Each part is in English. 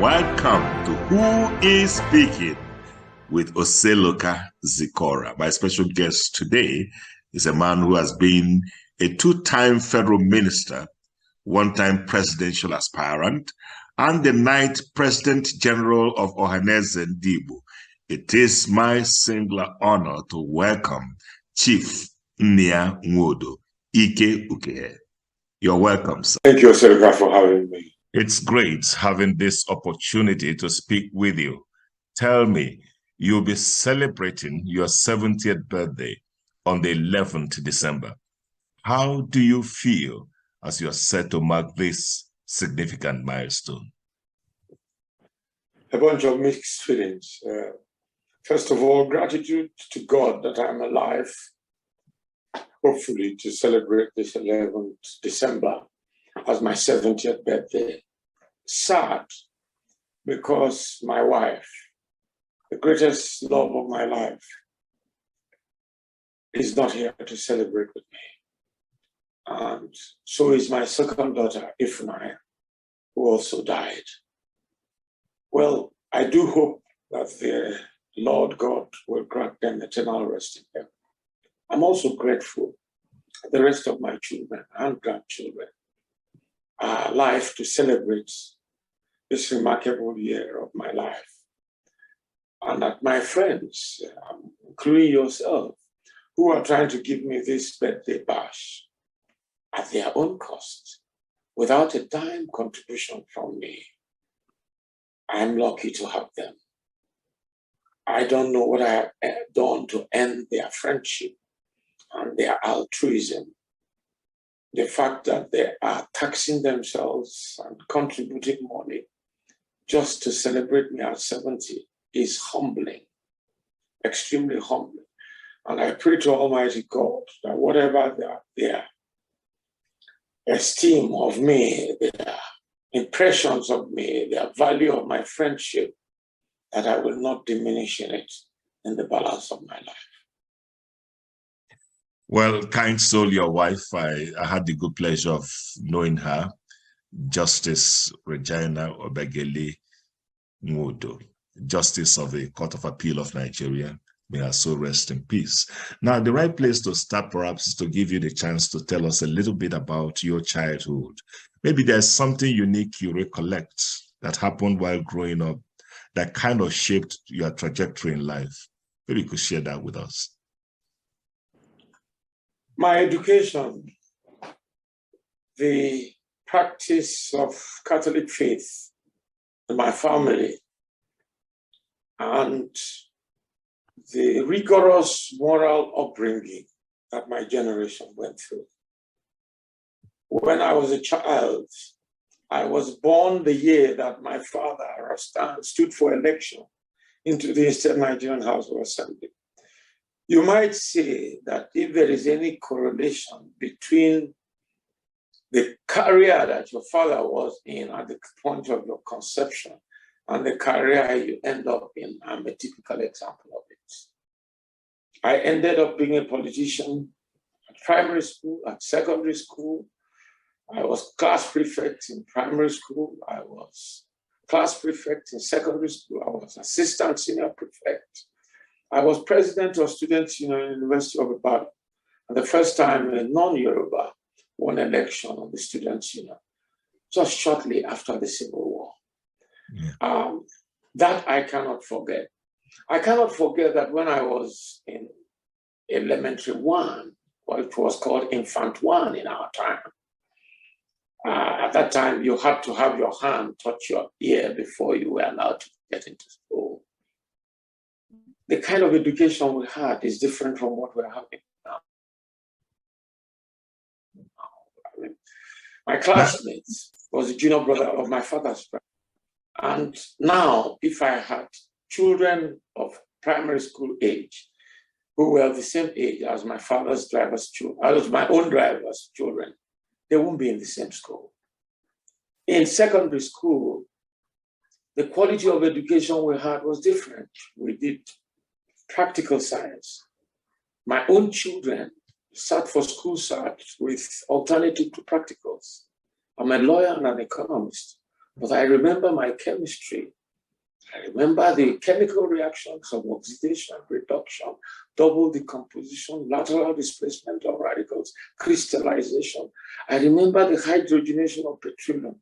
Welcome to Who is Speaking with Oseloka Zikora. My special guest today is a man who has been a two-time federal minister, one-time presidential aspirant, and the 9th President-General of Ohaneze Ndigbo. It is my singular honor to welcome Chief Nnia Nwodo, Ike Ukehe. You're welcome, sir. Thank you, Oseloka, for having me. It's great having this opportunity to speak with you. Tell me, you'll be celebrating your 70th birthday on the 11th December. How do you feel as you're set to mark this significant milestone? A bunch of mixed feelings. First of all, gratitude to God that I'm alive, hopefully to celebrate this 11th December as my 70th birthday. Sad, because my wife, the greatest love of my life, is not here to celebrate with me. And so is my second daughter, Ifunanya, who also died. Well, I do hope that the Lord God will grant them eternal rest in heaven. I'm also grateful that the rest of my children and grandchildren are alive to celebrate this remarkable year of my life. And that my friends, including yourself, who are trying to give me this birthday bash at their own cost, without a dime contribution from me, I'm lucky to have them. I don't know what I have done to end their friendship and their altruism. The fact that they are taxing themselves and contributing money just to celebrate me at 70 is humbling, extremely humbling. And I pray to Almighty God that whatever their esteem of me, their impressions of me, their value of my friendship, that I will not diminish in it in the balance of my life. Well, kind soul, your wife, I had the good pleasure of knowing her, Justice Regina Obegeli Nwodo, Justice of the Court of Appeal of Nigeria. May her soul rest in peace. Now, the right place to start perhaps is to give you the chance to tell us a little bit about your childhood. Maybe there's something unique you recollect that happened while growing up that kind of shaped your trajectory in life. Maybe you could share that with us. My education, the practice of Catholic faith in my family, and the rigorous moral upbringing that my generation went through. When I was a child, I was born the year that my father stood for election into the Eastern Nigerian House of Assembly. You might say that if there is any correlation between the career that your father was in at the point of your conception and the career you end up in, I'm a typical example of it. I ended up being a politician at primary school, at secondary school. I was class prefect in primary school. I was class prefect in secondary school. I was assistant senior prefect. I was president of Students' Union in the University of Ibadan. And the first time a non-Yoruba won election of the Students' Union, just shortly after the Civil War. Yeah. That I cannot forget. I cannot forget that when I was in elementary one, well, it was called infant one in our time. At that time, you had to have your hand touch your ear before you were allowed to get into school. The kind of education we had is different from what we're having now. I mean, my classmate was a junior brother of my father's friend. And now, if I had children of primary school age who were the same age as my father's driver's children, as my own driver's children, they won't be in the same school. In secondary school, the quality of education we had was different. We did practical science. My own children sat for school sat with alternative to practicals. I'm a lawyer and an economist. But I remember my chemistry. I remember the chemical reactions of oxidation, reduction, double decomposition, lateral displacement of radicals, crystallization. I remember the hydrogenation of petroleum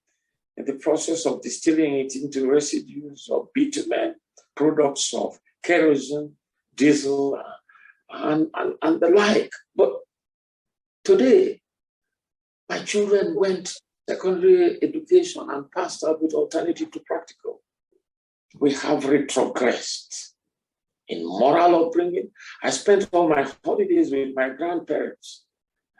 in the process of distilling it into residues of bitumen, products of kerosene, diesel, and the like. But today, my children went secondary education and passed out with alternative to practical. We have retrogressed in moral upbringing. I spent all my holidays with my grandparents.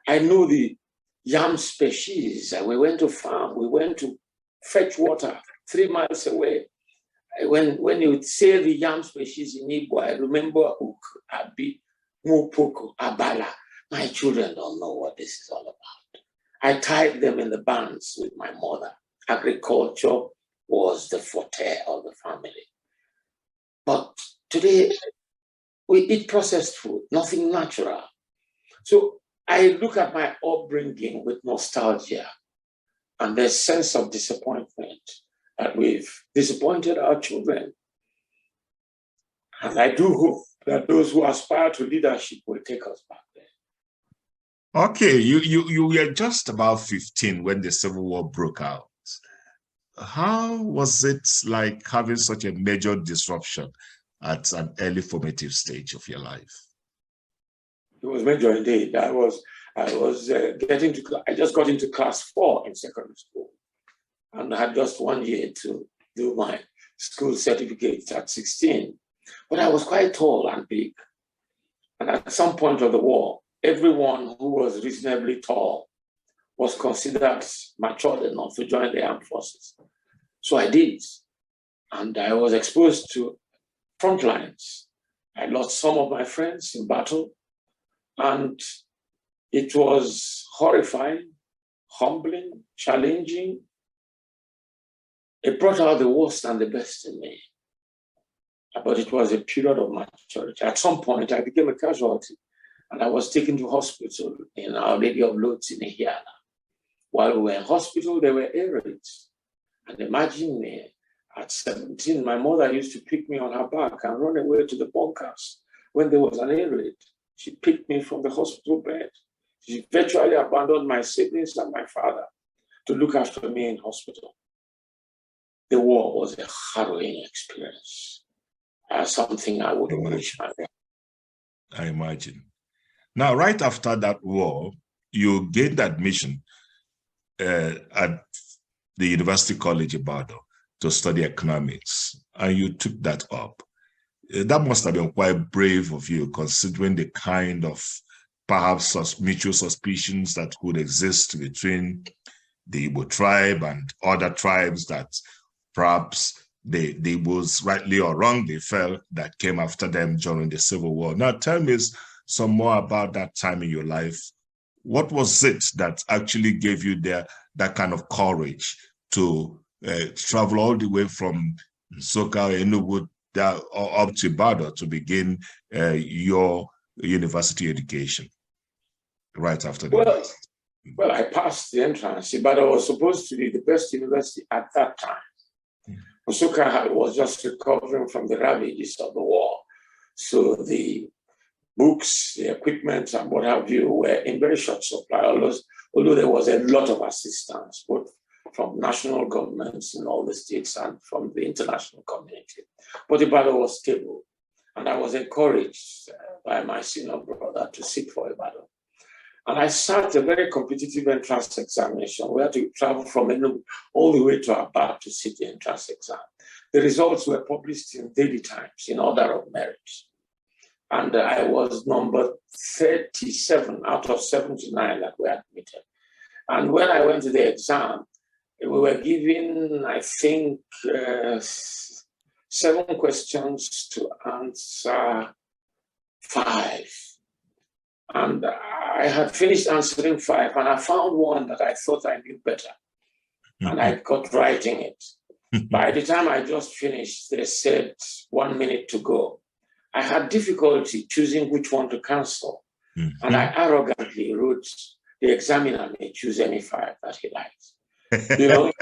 I knew the yam species. We went to farm. We went to fetch water 3 miles away. When you say the yam species in Igbo, I remember Uk, Abi, Mupoko, Abala. My children don't know what this is all about. I tied them in the bands with my mother. Agriculture was the forte of the family. But today, we eat processed food, nothing natural. So I look at my upbringing with nostalgia and the sense of disappointment that we've disappointed our children. And I do hope that those who aspire to leadership will take us back there. Okay, you were just about 15 when the Civil War broke out. How was it like having such a major disruption at an early formative stage of your life? It was major indeed. I just got into class 4 in secondary school, and I had just 1 year to do my school certificate at 16. But I was quite tall and big. And at some point of the war, everyone who was reasonably tall was considered matured enough to join the armed forces. So I did. And I was exposed to front lines. I lost some of my friends in battle. And it was horrifying, humbling, challenging. It brought out the worst and the best in me. But it was a period of maturity. At some point, I became a casualty. And I was taken to hospital in Our Lady of Lourdes in Ihiala. While we were in hospital, there were air raids. And imagine me, at 17, my mother used to pick me on her back and run away to the bunkers when there was an air raid. She picked me from the hospital bed. She virtually abandoned my siblings and my father to look after me in hospital. The war was a harrowing experience. Something I would wish my life. I imagine. Now, right after that war, you gained admission at the University College Ibadan to study economics, and you took that up. That must have been quite brave of you, considering the kind of perhaps mutual suspicions that could exist between the Igbo tribe and other tribes that perhaps the Igbos, rightly or wrongly, felt that came after them during the Civil War. Now, tell me some more about that time in your life. What was it that actually gave you that kind of courage to travel all the way from Soka, Enugu, up to Ibadan to begin your university education right after that? Well, I passed the entrance. Ibadan was supposed to be the best university at that time. Soka was just recovering from the ravages of the war. So the books, the equipment, and what have you were in very short supply, although there was a lot of assistance, both from national governments in all the states and from the international community. But Ibadan was stable. And I was encouraged by my senior brother to sit for Ibadan. And I sat a very competitive entrance examination. We had to travel from Enugu all the way to Aba to sit the entrance exam. The results were published in Daily Times in order of merit. And I was number 37 out of 79 that were admitted. And when I went to the exam, we were given, I think, 7 questions to answer 5. And I had finished answering 5, and I found one that I thought I knew better. And I got writing it. By the time I just finished, they said 1 minute to go. I had difficulty choosing which one to cancel. And I arrogantly wrote, the examiner may choose any 5 that he likes. you know,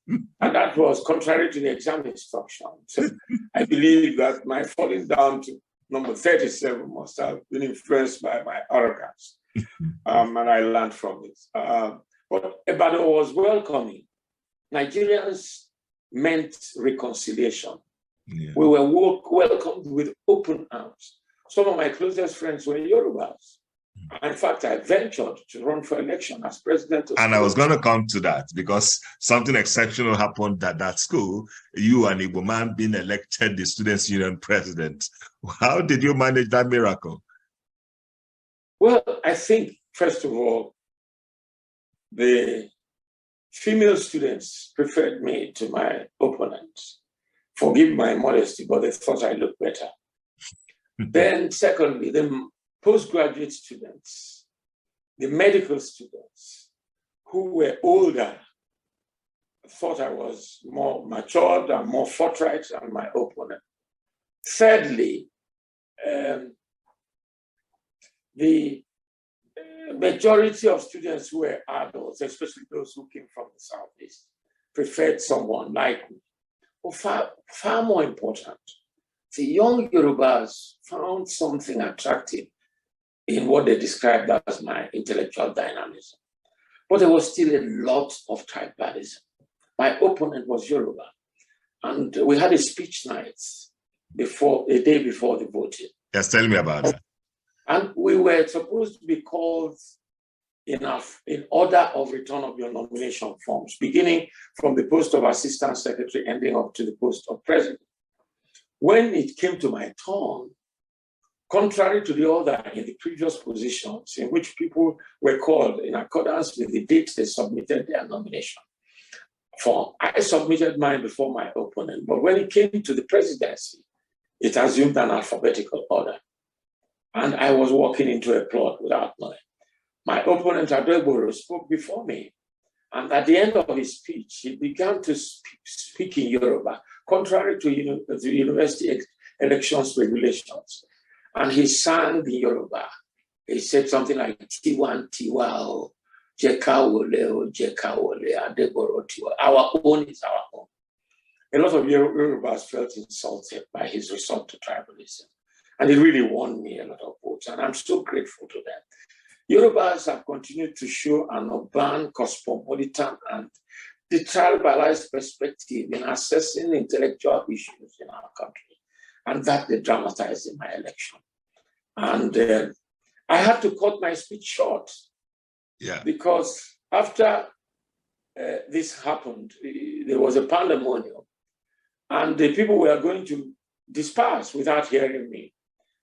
and that was contrary to the exam instruction. So I believe that my falling down to number 37 must have been influenced by my arrogance, and I learned from it. But Ibadan was welcoming. Nigerians meant reconciliation. Yeah. We were welcomed with open arms. Some of my closest friends were Yorubas. In fact, I ventured to run for election as president of school. And I was going to come to that because something exceptional happened at that school. You and Igbo man being elected the Students' Union president. How did you manage that miracle? Well, I think, first of all, the female students preferred me to my opponents. Forgive my modesty, but they thought I looked better. Then, secondly, the postgraduate students, the medical students who were older, thought I was more matured and more forthright than my opponent. Thirdly, the majority of students who were adults, especially those who came from the Southeast, preferred someone like me. But far more important, the young Yorubas found something attractive in what they described as my intellectual dynamism. But there was still a lot of tribalism. My opponent was Yoruba, and we had a speech night a day before the voting. Yes, tell me about that. And we were supposed to be called in order of return of your nomination forms, beginning from the post of assistant secretary, ending up to the post of president. When it came to my turn, contrary to the order in the previous positions in which people were called in accordance with the date they submitted their nomination form, I submitted mine before my opponent. But when it came to the presidency, it assumed an alphabetical order. And I was walking into a plot without knowing. My opponent, Adeboro, spoke before me. And at the end of his speech, he began to speak in Yoruba, contrary to the university elections regulations. And he sang in Yoruba. He said something like, Tiwan Tiwa, Jekawole, Jekawole, Adeboro Tiwa. Our own is our own. A lot of Yorubas felt insulted by his resort to tribalism. And it really won me a lot of votes. And I'm so grateful to them. Yorubas have continued to show an urban, cosmopolitan, and detribalized perspective in assessing intellectual issues in our country. And that they dramatized in my election. And I had to cut my speech short. Yeah. Because after this happened, there was a pandemonium. And the people were going to disperse without hearing me.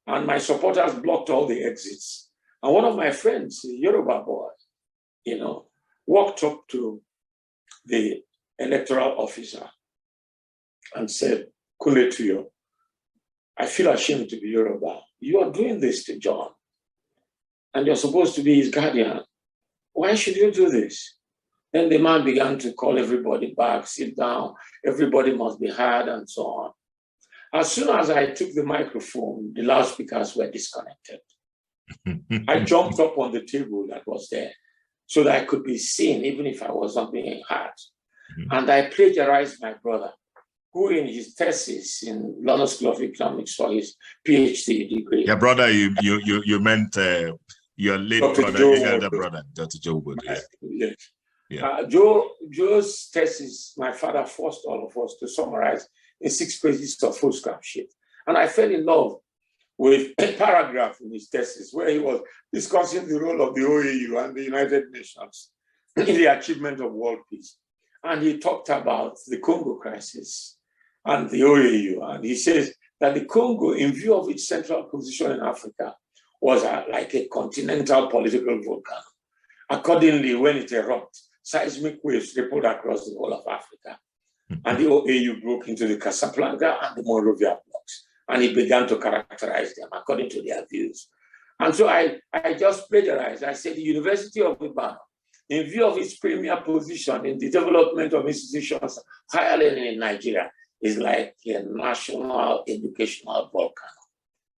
And my supporters blocked all the exits. And one of my friends, a Yoruba boy, walked up to the electoral officer and said, Kule Tuyo, I feel ashamed to be Yoruba. You are doing this to John. And you're supposed to be his guardian. Why should you do this? Then the man began to call everybody back, sit down, everybody must be heard, and so on. As soon as I took the microphone, the loudspeakers were disconnected. I jumped up on the table that was there so that I could be seen, even if I was not being heard. And I plagiarized my brother, who in his thesis in London School of Economics for his PhD degree. Your brother, you meant your late Dr. brother, Joe your elder brother, Dr. Joe Wood. Yes. Yes. Yeah. Joe's thesis, my father forced all of us to summarize in 6 pages of foolscap sheet. And I fell in love with a paragraph in his thesis where he was discussing the role of the OAU and the United Nations in the achievement of world peace. And he talked about the Congo crisis and the OAU. And he says that the Congo, in view of its central position in Africa, was like a continental political volcano. Accordingly, when it erupted, seismic waves rippled across the whole of Africa. And the OAU broke into the Casablanca and the Monrovia blocks. And he began to characterize them according to their views. And so I just plagiarized. I said the University of Ibadan, in view of its premier position in the development of institutions higher learning in Nigeria, is like a national educational volcano.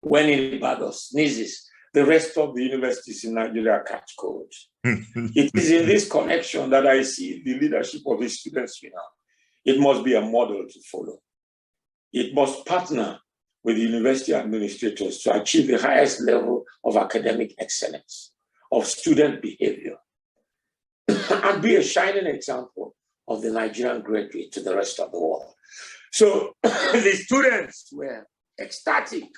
When Ibadan sneezes, the rest of the universities in Nigeria catch cold. It is in this connection that I see the leadership of the students now. It must be a model to follow. It must partner with the university administrators to achieve the highest level of academic excellence, of student behavior, and be a shining example of the Nigerian graduate to the rest of the world. So the students were ecstatic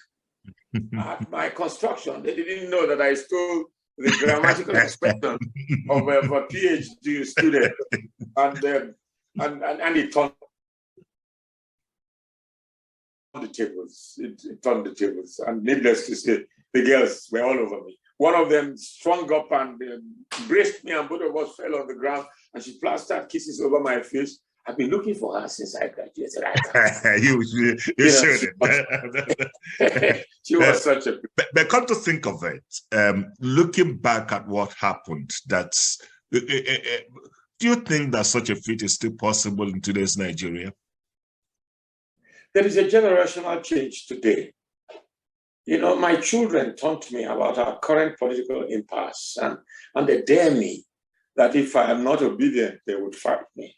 at my construction. They didn't know that I stole the grammatical expression of a PhD student, and it turned the tables. It turned the tables, and needless to say, the girls were all over me. One of them sprung up and embraced me, and both of us fell on the ground, and she plastered kisses over my face. I've been looking for her since I graduated. You should. She was such a... But come to think of it, looking back at what happened, that's... do you think that such a feat is still possible in today's Nigeria? There is a generational change today. You know, my children talk to me about our current political impasse, and they dare me that if I am not obedient, they would fight me.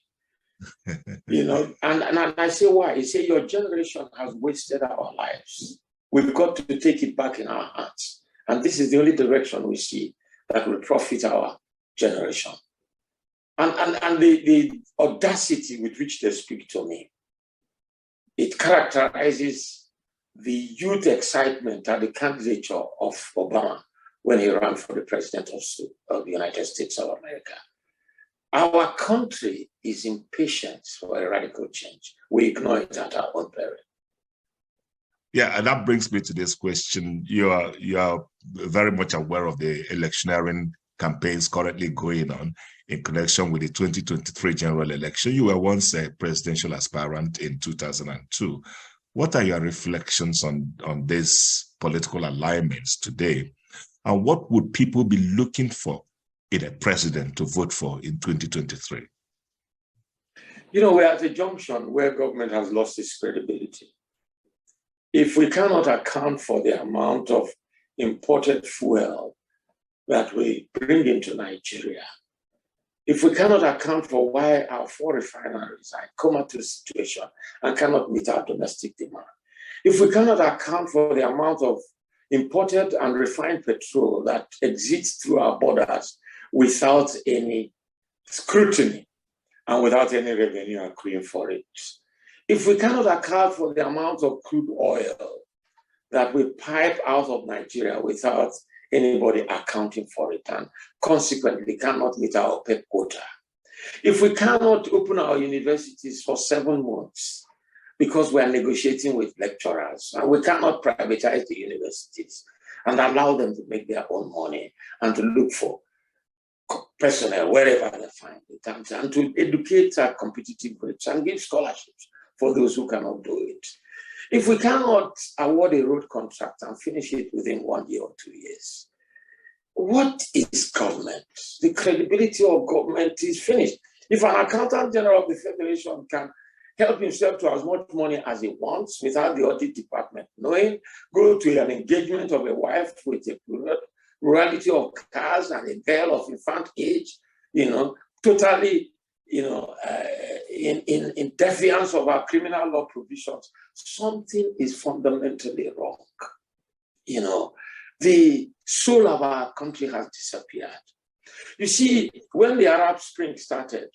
You know, and I say, why? You say, your generation has wasted our lives. We've got to take it back in our hands. And this is the only direction we see that will profit our generation. And the audacity with which they speak to me, it characterizes the youth excitement at the candidature of Obama when he ran for the president of the United States of America. Our country is impatient for a radical change. We ignore it at our own peril. Yeah, and that brings me to this question. You are very much aware of the electioneering campaigns currently going on in connection with the 2023 general election. You were once a presidential aspirant in 2002. What are your reflections on these political alignments today? And what would people be looking for in a president to vote for in 2023? You know, we're at a junction where government has lost its credibility. If we cannot account for the amount of imported fuel that we bring into Nigeria, if we cannot account for why our 4 refineries are in comatose situation and cannot meet our domestic demand, if we cannot account for the amount of imported and refined petrol that exits through our borders without any scrutiny and without any revenue accruing for it, if we cannot account for the amount of crude oil that we pipe out of Nigeria without anybody accounting for it, and consequently cannot meet our OPEC quota, if we cannot open our universities for 7 months because we are negotiating with lecturers, and we cannot privatize the universities and allow them to make their own money and to look for personnel wherever they find it, and to educate at competitive rates and give scholarships for those who cannot do it. If we cannot award a road contract and finish it within 1 year or 2 years, what is government? The credibility of government is finished. If an accountant general of the Federation can help himself to as much money as he wants without the audit department knowing, go to an engagement of a wife with a plurality of cars and a girl of infant age, you know, totally, you know, in defiance of our criminal law provisions, something is fundamentally wrong. You know, the soul of our country has disappeared. You see, when the Arab Spring started,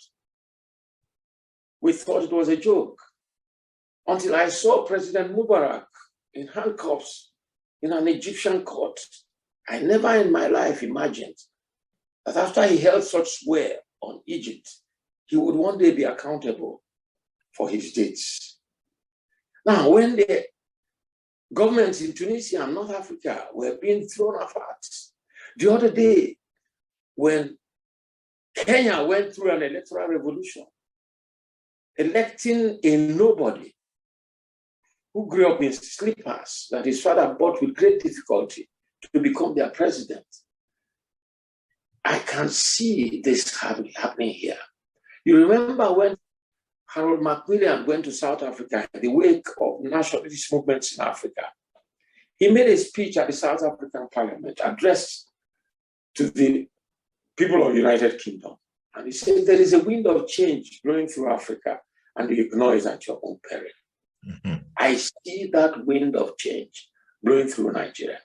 we thought it was a joke until I saw President Mubarak in handcuffs in an Egyptian court. I never in my life imagined that after he held such swear on Egypt, he would one day be accountable for his deeds. Now, when the governments in Tunisia and North Africa were being thrown apart, the other day when Kenya went through an electoral revolution, electing a nobody who grew up in slippers that his father bought with great difficulty to become their president, I can see this happening here. You remember when Harold Macmillan went to South Africa in the wake of nationalist movements in Africa. he made a speech at the South African Parliament addressed to the people of the United Kingdom. And he said, there is a wind of change blowing through Africa, and you ignore it at your own peril. Mm-hmm. I see that wind of change blowing through Nigeria.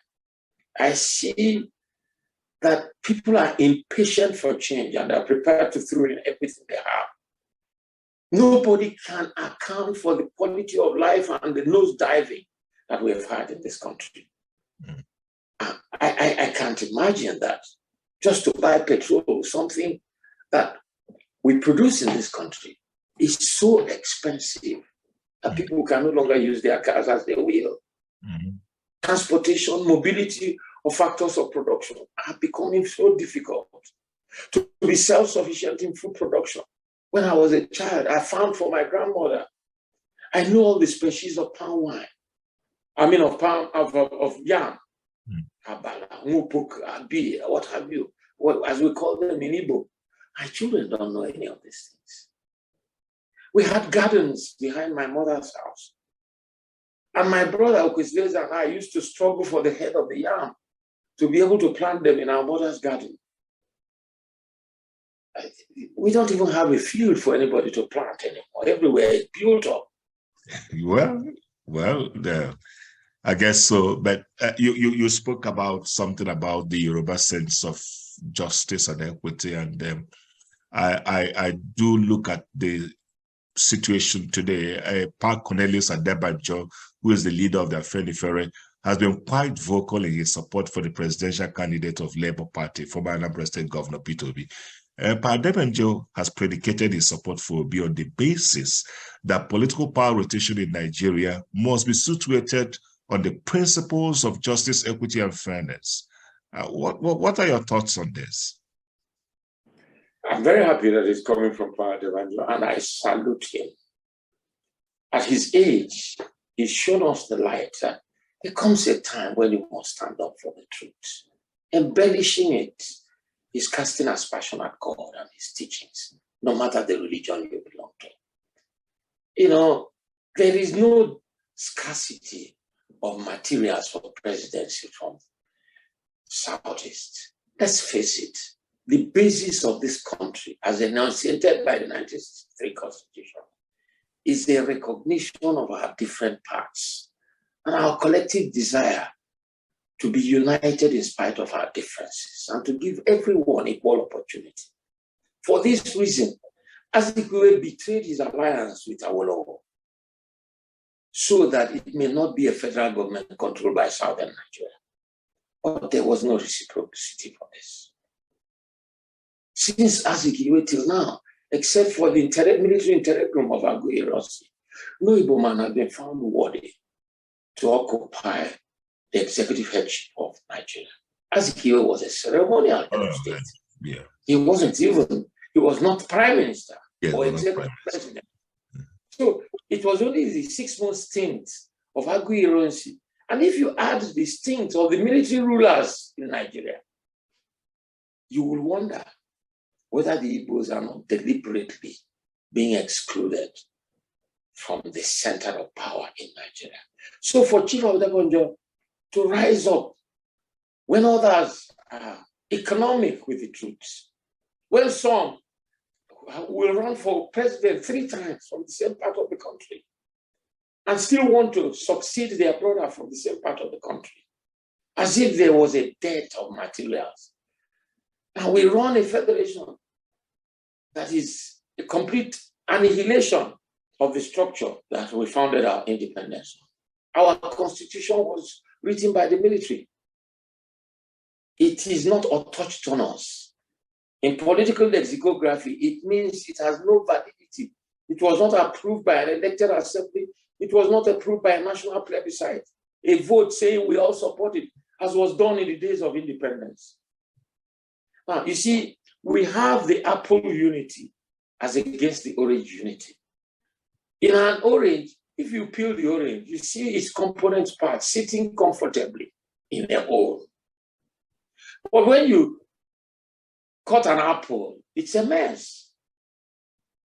I see that people are impatient for change and are prepared to throw in everything they have. Nobody can account for the quality of life and the nose diving that we have had in this country. Mm. I can't imagine that just to buy petrol, something that we produce in this country, is so expensive that people can no longer use their cars as they will. Mm-hmm. Transportation, mobility, or factors of production are becoming so difficult. To be self-sufficient in food production. When I was a child, I found for my grandmother, I knew all the species of palm wine. I mean, of yam, abala, mupuk, abi, what have you, as we call them in Igbo. My children don't know any of these things. We had gardens behind my mother's house. And my brother, Okwesiles, and I used to struggle for the head of the yam to be able to plant them in our mother's garden. We don't even have a field for anybody to plant anymore. Everywhere is built up. Well, I guess so. But you spoke about something about the Yoruba sense of justice and equity, and I do look at the situation today. Park Cornelius Adebanjo, who is the leader of the Afenifere, has been quite vocal in his support for the presidential candidate of Labour Party, former Anambra State Governor Peter Obi. Park Adebanjo has predicated his support for Obi on the basis that political power rotation in Nigeria must be situated on the principles of justice, equity, and fairness. What are your thoughts on this? I'm very happy that it's coming from Park Adebanjo, and I salute him. At his age, he's shown us the light that there comes a time when you must stand up for the truth. Embellishing it is casting aspersion at God and his teachings, no matter the religion you belong to. You know, there is no scarcity of materials for presidency from Southeast. Let's face it, the basis of this country, as enunciated by the 1963 Constitution, is a recognition of our different parts and our collective desire to be united in spite of our differences and to give everyone equal opportunity. For this reason, Azikiwe betrayed his alliance with Awolowo so that it may not be a federal government controlled by Southern Nigeria. But there was no reciprocity for this. Since Azikiwe till now, except for the military interregnum of Aguiyi-Ironsi, no Igbo man has been found worthy to occupy the executive headship of Nigeria. Azikiwe was a ceremonial head of state. Yeah. He was not prime minister or executive president. So it was only the 6-month stint of Aguiyi-Ironsi. And if you add the stint of the military rulers in Nigeria, you will wonder whether the Igbos are not deliberately being excluded from the center of power in Nigeria. So for Chief Adebanjo to rise up when others are economic with the truth, when some will run for president 3 times from the same part of the country and still want to succeed their brother from the same part of the country, as if there was a dearth of materials. And we run a federation that is a complete annihilation of the structure that we founded our independence on. Our constitution was written by the military. It is not autochthonous. In political lexicography, it means it has no validity. It was not approved by an elected assembly. It was not approved by a national plebiscite. A vote saying we all support it, as was done in the days of independence. Now, you see, we have the apple unity as against the orange unity. In an orange, if you peel the orange, you see its component parts sitting comfortably in a hole. But when you cut an apple, it's a mess.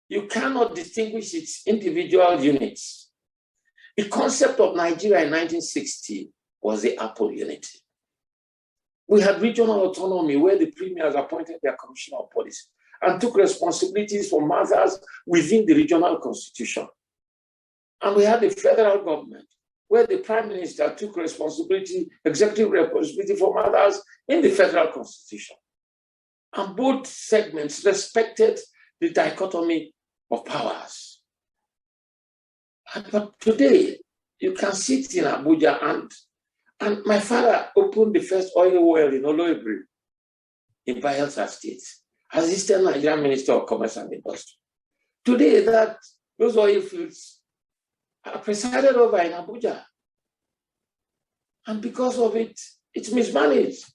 You cannot distinguish its individual units. The concept of Nigeria in 1960 was the Apple unity. We had regional autonomy where the premiers appointed their commissioner of police and took responsibilities for matters within the regional constitution. And we had the federal government where the prime minister took responsibility, executive responsibility for matters in the federal constitution. And both segments respected the dichotomy of powers. But today, you can sit in Abuja and my father opened the first oil well in Oloibiri in Bayelsa State as Eastern Nigerian Minister of Commerce and Industry. Today, those oil fields are presided over in Abuja. And because of it, it's mismanaged.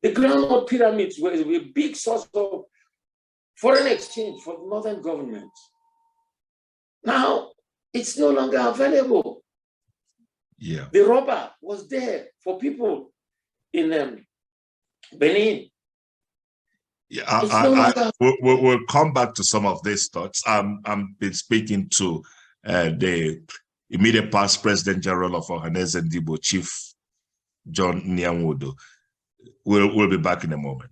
The groundnut pyramids were a big source of foreign exchange for the northern government. Now, it's no longer available. Yeah. The rubber was there for people in Benin. Yeah, we'll come back to some of these thoughts. I've been speaking to the immediate past President-General of Ohaneze Ndigbo, Chief John Nnia Nwodo. We'll be back in a moment.